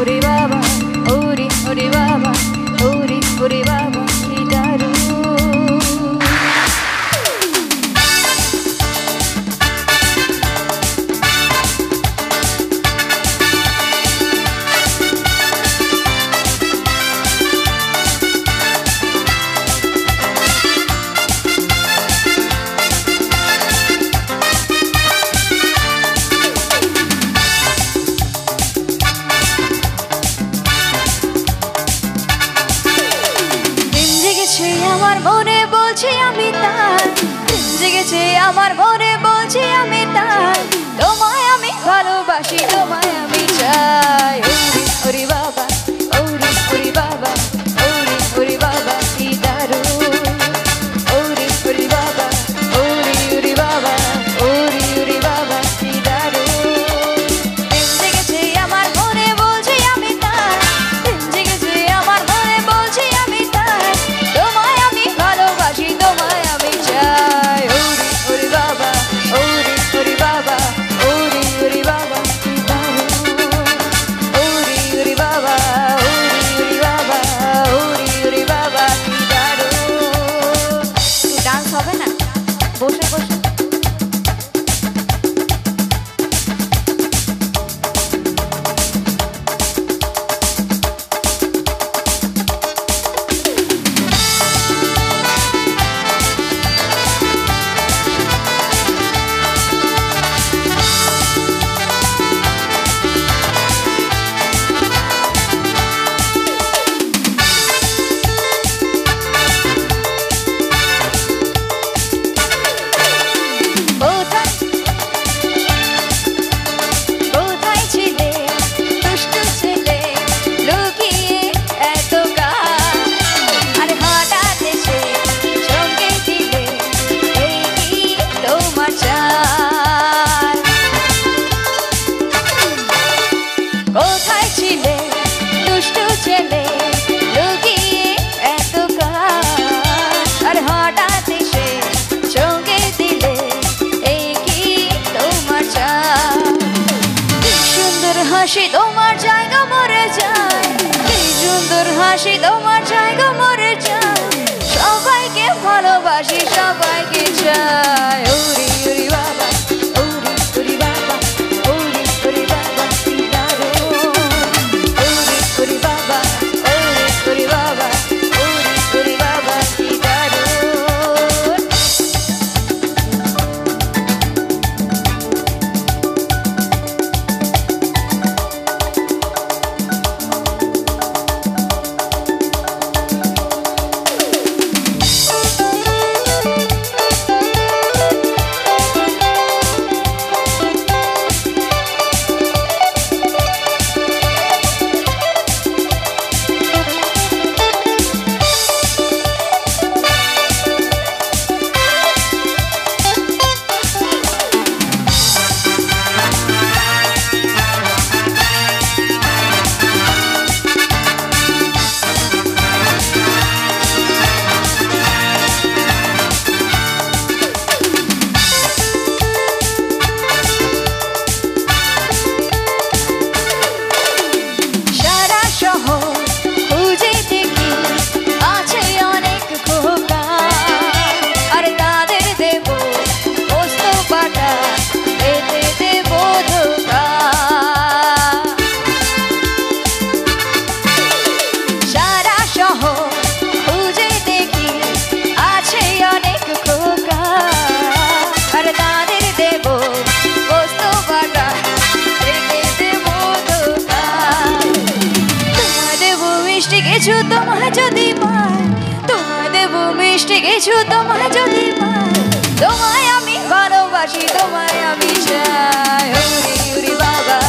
ওরে বাবা ওরে ওরে বাবা ওরে ওরে বাবা কি দারুণ আমার মনে বলছি আমি তার জেগেছে আমার মনে বলছি আমি তার তোমায় আমি ভালোবাসি তোমায় আমি চাই ওরে বাবা ওরে ওরে বাবা ওরে ওরে বাবা কি দারুণ ওরে ওরে বাবা ওরে ওরে বাবা ওরে ওরে বাবা কি দারুণ জেগেছে আমার মনে বলছি আমি তার জেগেছে আমার মনে বলছি আমি তার তোমায় আমি ভালোবাসি তোমায় আমি চাই ওরে ওরে বাবা ওরে ওরে বাবা ওরে ওরে বাবা কি দারুণ ওরে ওরে বাবা ওরে ওরে বাবা ওরে ওরে বাবা কি দারুণ ডান্স হবে না বসে বসে কোথায় ছিলে দুষ্টু ছেলে লুকিয়ে এত কাল আর হঠাৎ এসে চমকে দিলে এই কি তোমার চাল কি সুন্দর হাসি তোমার জায়গা মরে যায় কি সুন্দর হাসি তোমার জায়গা মরে যায় সবাইকে ভালোবাসি সবাইকে চাই ওরে ওরে বাবা ওরে ওরে বাবা ওরে ওরে বাবা কি দারুণ ওরে ওরে বাবা ওরে ওরে বাবা ওরে ওরে বাবা কি দারুণ কিছু তোমায় যদি পাই তোমায় দেব মিষ্টি কিছু তোমায় যদি পাই তোমায় আমি ভালোবাসি তোমায় আমি চাই ওরে ওরে বাবা